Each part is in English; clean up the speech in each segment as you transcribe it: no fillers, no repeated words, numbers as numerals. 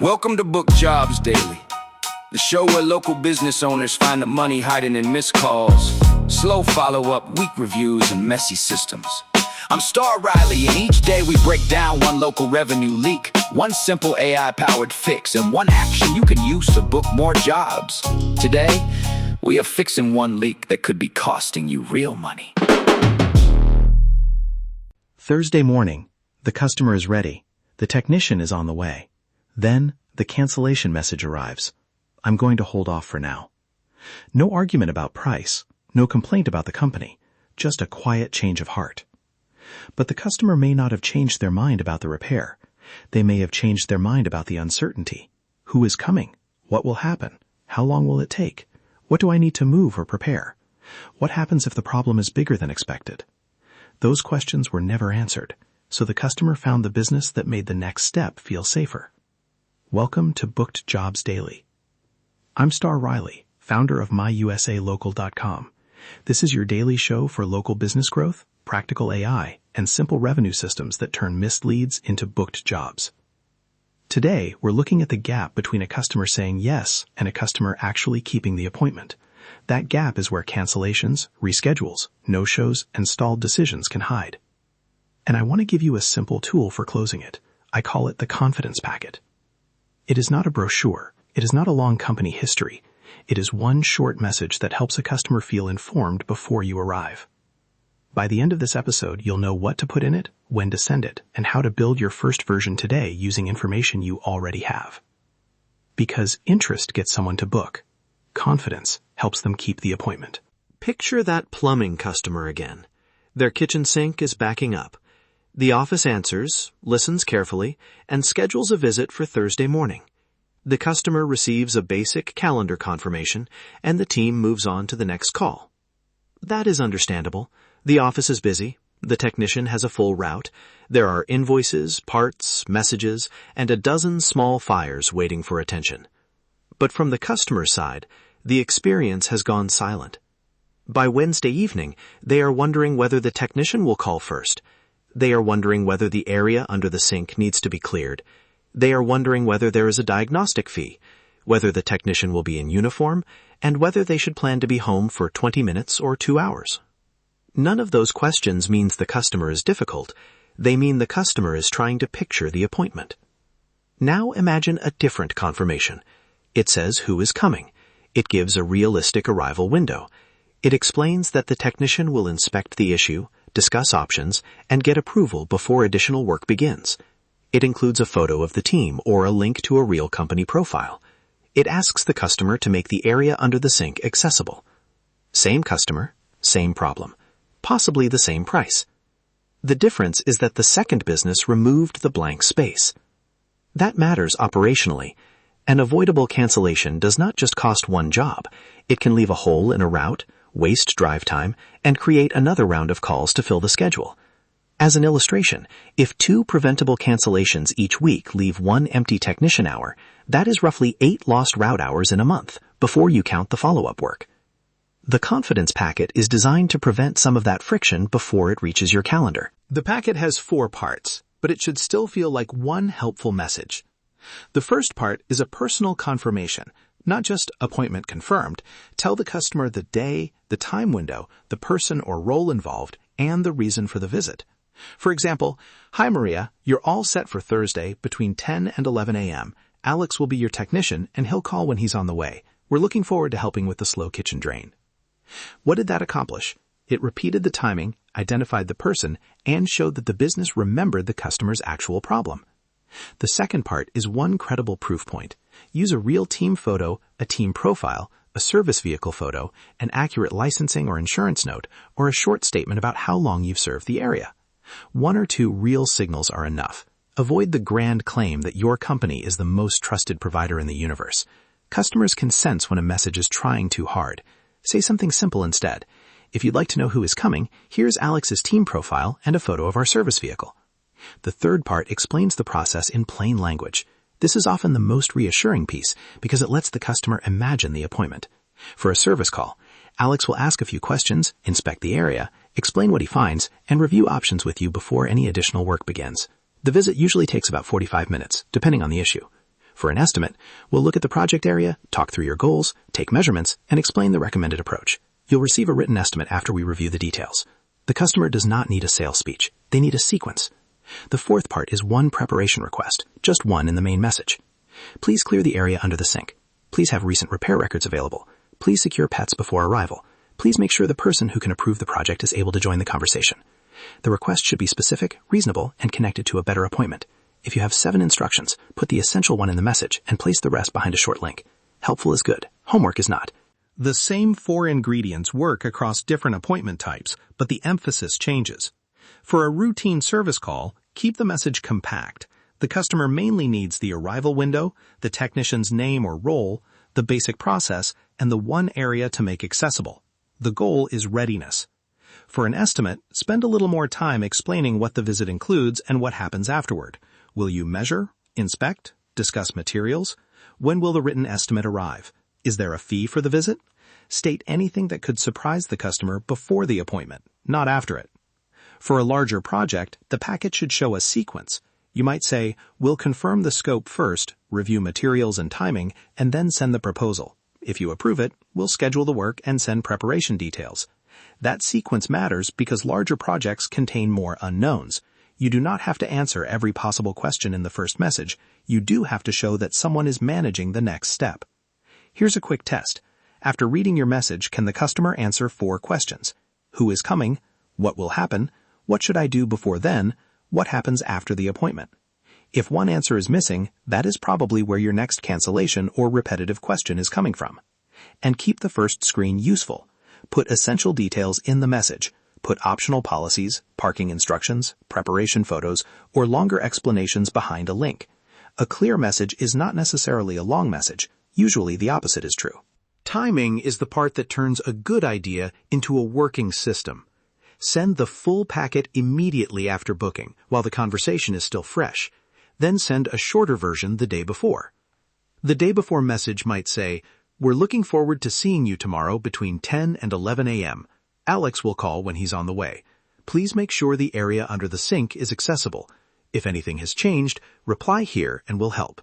Welcome to Book Jobs Daily, the show where local business owners find the money hiding in missed calls, slow follow-up, weak reviews, and messy systems. I'm Star Riley, and each day we break down one local revenue leak, one simple AI-powered fix, and one action you can use to book more jobs. Today, we are fixing one leak that could be costing you real money. Thursday morning, the customer is ready. The technician is on the way. Then, the cancellation message arrives. I'm going to hold off for now. No argument about price, no complaint about the company, just a quiet change of heart. But the customer may not have changed their mind about the repair. They may have changed their mind about the uncertainty. Who is coming? What will happen? How long will it take? What do I need to move or prepare? What happens if the problem is bigger than expected? Those questions were never answered, so the customer found the business that made the next step feel safer. Welcome to Booked Jobs Daily. I'm Star Riley, founder of myusalocal.com. This is your daily show for local business growth, practical AI, and simple revenue systems that turn missed leads into booked jobs. Today, we're looking at the gap between a customer saying yes and a customer actually keeping the appointment. That gap is where cancellations, reschedules, no-shows, and stalled decisions can hide. And I want to give you a simple tool for closing it. I call it the confidence packet. It is not a brochure. It is not a long company history. It is one short message that helps a customer feel informed before you arrive. By the end of this episode, you'll know what to put in it, when to send it, and how to build your first version today using information you already have. Because interest gets someone to book. Confidence helps them keep the appointment. Picture that plumbing customer again. Their kitchen sink is backing up. The office answers, listens carefully, and schedules a visit for Thursday morning. The customer receives a basic calendar confirmation, and the team moves on to the next call. That is understandable. The office is busy. The technician has a full route. There are invoices, parts, messages, and a dozen small fires waiting for attention. But from the customer's side, the experience has gone silent. By Wednesday evening, they are wondering whether the technician will call first. They are wondering whether the area under the sink needs to be cleared. They are wondering whether there is a diagnostic fee, whether the technician will be in uniform, and whether they should plan to be home for 20 minutes or 2 hours. None of those questions means the customer is difficult. They mean the customer is trying to picture the appointment. Now imagine a different confirmation. It says who is coming. It gives a realistic arrival window. It explains that the technician will inspect the issue, discuss options, and get approval before additional work begins. It includes a photo of the team or a link to a real company profile. It asks the customer to make the area under the sink accessible. Same customer, same problem. Possibly the same price. The difference is that the second business removed the blank space. That matters operationally. An avoidable cancellation does not just cost one job. It can leave a hole in a route, waste drive time, and create another round of calls to fill the schedule. As an illustration, if 2 preventable cancellations each week leave 1 empty technician hour, that is roughly 8 lost route hours in a month, before you count the follow-up work. The confidence packet is designed to prevent some of that friction before it reaches your calendar. The packet has 4 parts, but it should still feel like one helpful message. The first part is a personal confirmation, not just appointment confirmed. Tell the customer the day, the time window, the person or role involved, and the reason for the visit. For example, "Hi Maria, you're all set for Thursday between 10 and 11 a.m. Alex will be your technician and he'll call when he's on the way. We're looking forward to helping with the slow kitchen drain." What did that accomplish? It repeated the timing, identified the person, and showed that the business remembered the customer's actual problem. The second part is one credible proof point. Use a real team photo, a team profile, a service vehicle photo, an accurate licensing or insurance note, or a short statement about how long you've served the area. 1 or 2 real signals are enough. Avoid the grand claim that your company is the most trusted provider in the universe. Customers can sense when a message is trying too hard. Say something simple instead. "If you'd like to know who is coming, here's Alex's team profile and a photo of our service vehicle." The third part explains the process in plain language. This is often the most reassuring piece because it lets the customer imagine the appointment. For a service call, Alex will ask a few questions, inspect the area, explain what he finds, and review options with you before any additional work begins. The visit usually takes about 45 minutes, depending on the issue. For an estimate, we'll look at the project area, talk through your goals, take measurements, and explain the recommended approach. You'll receive a written estimate after we review the details. The customer does not need a sales speech. They need a sequence. The fourth part is one preparation request, just one in the main message. Please clear the area under the sink. Please have recent repair records available. Please secure pets before arrival. Please make sure the person who can approve the project is able to join the conversation. The request should be specific, reasonable, and connected to a better appointment. If you have 7 instructions, put the essential one in the message and place the rest behind a short link. Helpful is good. Homework is not. The same 4 ingredients work across different appointment types, but the emphasis changes. For a routine service call, keep the message compact. The customer mainly needs the arrival window, the technician's name or role, the basic process, and the one area to make accessible. The goal is readiness. For an estimate, spend a little more time explaining what the visit includes and what happens afterward. Will you measure, inspect, discuss materials? When will the written estimate arrive? Is there a fee for the visit? State anything that could surprise the customer before the appointment, not after it. For a larger project, the packet should show a sequence. You might say, we'll confirm the scope first, review materials and timing, and then send the proposal. If you approve it, we'll schedule the work and send preparation details. That sequence matters because larger projects contain more unknowns. You do not have to answer every possible question in the first message. You do have to show that someone is managing the next step. Here's a quick test. After reading your message, can the customer answer 4 questions? Who is coming? What will happen? What should I do before then? What happens after the appointment? If one answer is missing, that is probably where your next cancellation or repetitive question is coming from. And keep the first screen useful. Put essential details in the message. Put optional policies, parking instructions, preparation photos, or longer explanations behind a link. A clear message is not necessarily a long message. Usually the opposite is true. Timing is the part that turns a good idea into a working system. Send the full packet immediately after booking, while the conversation is still fresh. Then send a shorter version the day before. The day before message might say, "We're looking forward to seeing you tomorrow between 10 and 11 a.m. Alex will call when he's on the way. Please make sure the area under the sink is accessible. If anything has changed, reply here and we'll help."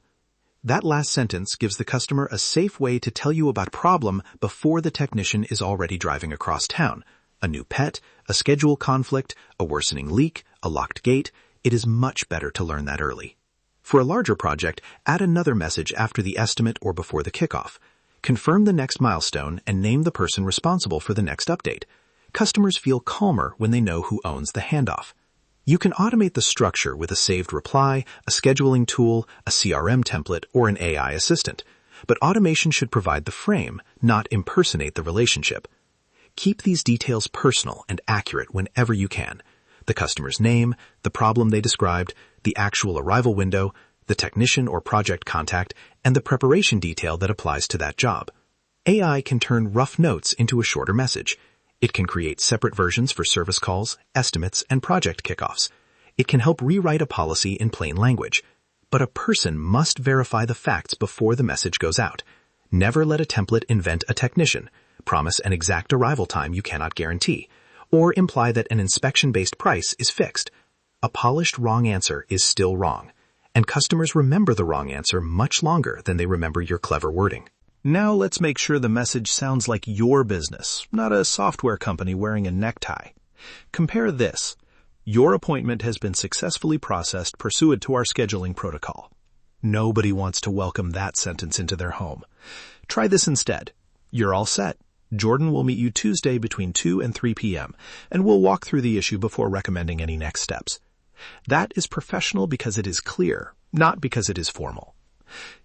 That last sentence gives the customer a safe way to tell you about a problem before the technician is already driving across town. A new pet, a schedule conflict, a worsening leak, a locked gate. It is much better to learn that early. For a larger project, add another message after the estimate or before the kickoff. Confirm the next milestone and name the person responsible for the next update. Customers feel calmer when they know who owns the handoff. You can automate the structure with a saved reply, a scheduling tool, a CRM template, or an AI assistant. But automation should provide the frame, not impersonate the relationship. Keep these details personal and accurate whenever you can. The customer's name, the problem they described, the actual arrival window, the technician or project contact, and the preparation detail that applies to that job. AI can turn rough notes into a shorter message. It can create separate versions for service calls, estimates, and project kickoffs. It can help rewrite a policy in plain language. But a person must verify the facts before the message goes out. Never let a template invent a technician, promise an exact arrival time you cannot guarantee, or imply that an inspection-based price is fixed. A polished wrong answer is still wrong, and customers remember the wrong answer much longer than they remember your clever wording. Now let's make sure the message sounds like your business, not a software company wearing a necktie. Compare this. Your appointment has been successfully processed pursuant to our scheduling protocol. Nobody wants to welcome that sentence into their home. Try this instead. You're all set. Jordan will meet you Tuesday between 2 and 3 p.m., and we'll walk through the issue before recommending any next steps. That is professional because it is clear, not because it is formal.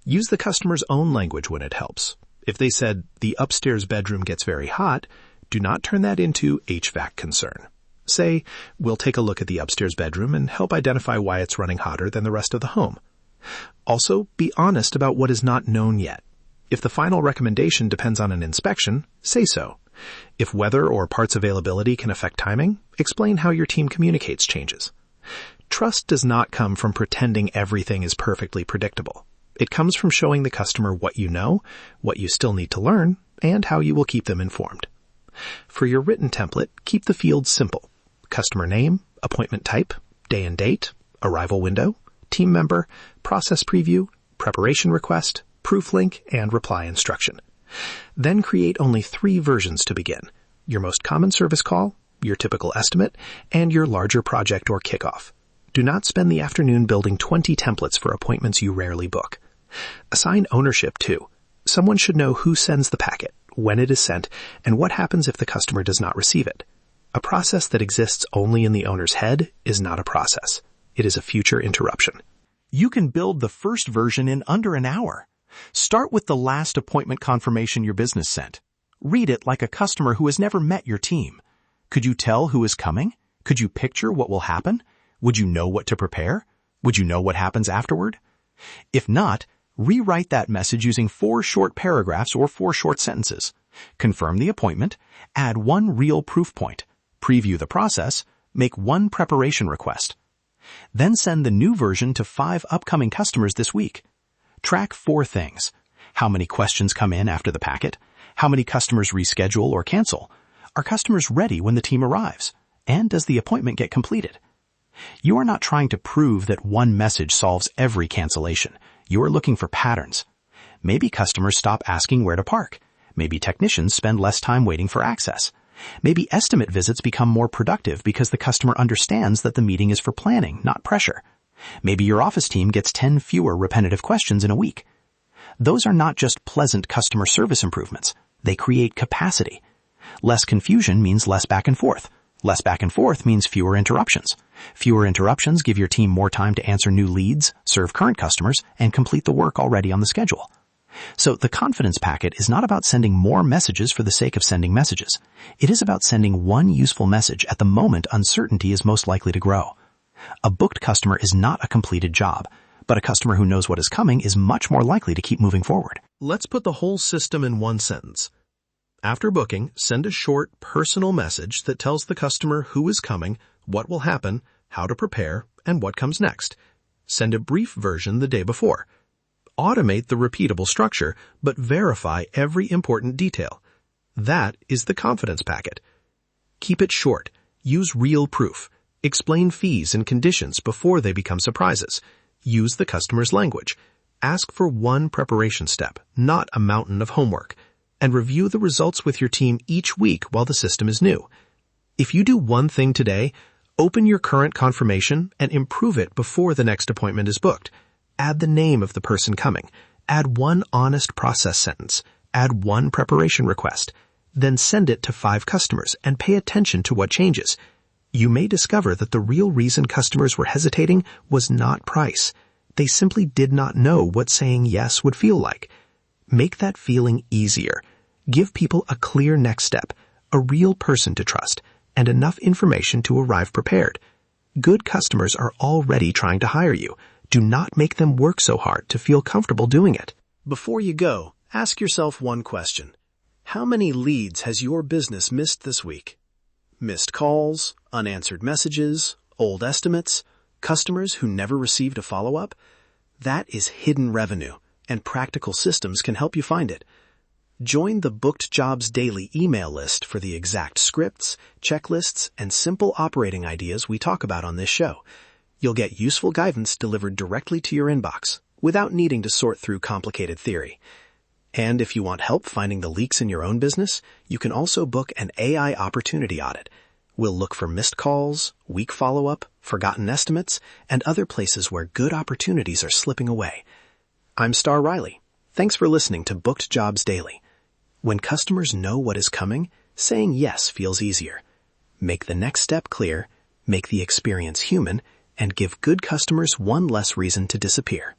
Use the customer's own language when it helps. If they said, "The upstairs bedroom gets very hot," do not turn that into HVAC concern. Say, "We'll take a look at the upstairs bedroom and help identify why it's running hotter than the rest of the home." Also, be honest about what is not known yet. If the final recommendation depends on an inspection, say so. If weather or parts availability can affect timing, explain how your team communicates changes. Trust does not come from pretending everything is perfectly predictable. It comes from showing the customer what you know, what you still need to learn, and how you will keep them informed. For your written template, keep the fields simple. Customer name, appointment type, day and date, arrival window, team member, process preview, preparation request, proof link, and reply instruction. Then create only 3 versions to begin: your most common service call, your typical estimate, and your larger project or kickoff. Do not spend the afternoon building 20 templates for appointments you rarely book. Assign ownership too. Someone should know who sends the packet, when it is sent, and what happens if the customer does not receive it. A process that exists only in the owner's head is not a process. It is a future interruption. You can build the first version in under an hour. Start with the last appointment confirmation your business sent. Read it like a customer who has never met your team. Could you tell who is coming? Could you picture what will happen? Would you know what to prepare? Would you know what happens afterward? If not, rewrite that message using 4 short paragraphs or 4 short sentences. Confirm the appointment, add 1 real proof point, preview the process, make 1 preparation request. Then send the new version to 5 upcoming customers this week. Track 4 things: how many questions come in after the packet, how many customers reschedule or cancel, are customers ready when the team arrives, and does the appointment get completed? You are not trying to prove that 1 message solves every cancellation. You are looking for patterns. Maybe customers stop asking where to park. Maybe technicians spend less time waiting for access. Maybe estimate visits become more productive because the customer understands that the meeting is for planning, not pressure. Maybe your office team gets 10 fewer repetitive questions in a week. Those are not just pleasant customer service improvements. They create capacity. Less confusion means less back and forth. Less back and forth means fewer interruptions. Fewer interruptions give your team more time to answer new leads, serve current customers, and complete the work already on the schedule. So the confidence packet is not about sending more messages for the sake of sending messages. It is about sending 1 useful message at the moment uncertainty is most likely to grow. A booked customer is not a completed job, but a customer who knows what is coming is much more likely to keep moving forward. Let's put the whole system in 1 sentence. After booking, send a short, personal message that tells the customer who is coming, what will happen, how to prepare, and what comes next. Send a brief version the day before. Automate the repeatable structure, but verify every important detail. That is the confidence packet. Keep it short. Use real proof. Explain fees and conditions before they become surprises. Use the customer's language. Ask for 1 preparation step, not a mountain of homework. And review the results with your team each week while the system is new. If you do 1 thing today, open your current confirmation and improve it before the next appointment is booked. Add the name of the person coming. Add 1 honest process sentence. Add 1 preparation request. Then send it to 5 customers and pay attention to what changes. You may discover that the real reason customers were hesitating was not price. They simply did not know what saying yes would feel like. Make that feeling easier. Give people a clear next step, a real person to trust, and enough information to arrive prepared. Good customers are already trying to hire you. Do not make them work so hard to feel comfortable doing it. Before you go, ask yourself 1 question. How many leads has your business missed this week? Missed calls, unanswered messages, old estimates, customers who never received a follow-up? That is hidden revenue, and practical systems can help you find it. Join the Booked Jobs Daily email list for the exact scripts, checklists, and simple operating ideas we talk about on this show. You'll get useful guidance delivered directly to your inbox without needing to sort through complicated theory. And if you want help finding the leaks in your own business, you can also book an AI opportunity audit. We'll look for missed calls, weak follow-up, forgotten estimates, and other places where good opportunities are slipping away. I'm Star Riley. Thanks for listening to Booked Jobs Daily. When customers know what is coming, saying yes feels easier. Make the next step clear, make the experience human, and give good customers 1 less reason to disappear.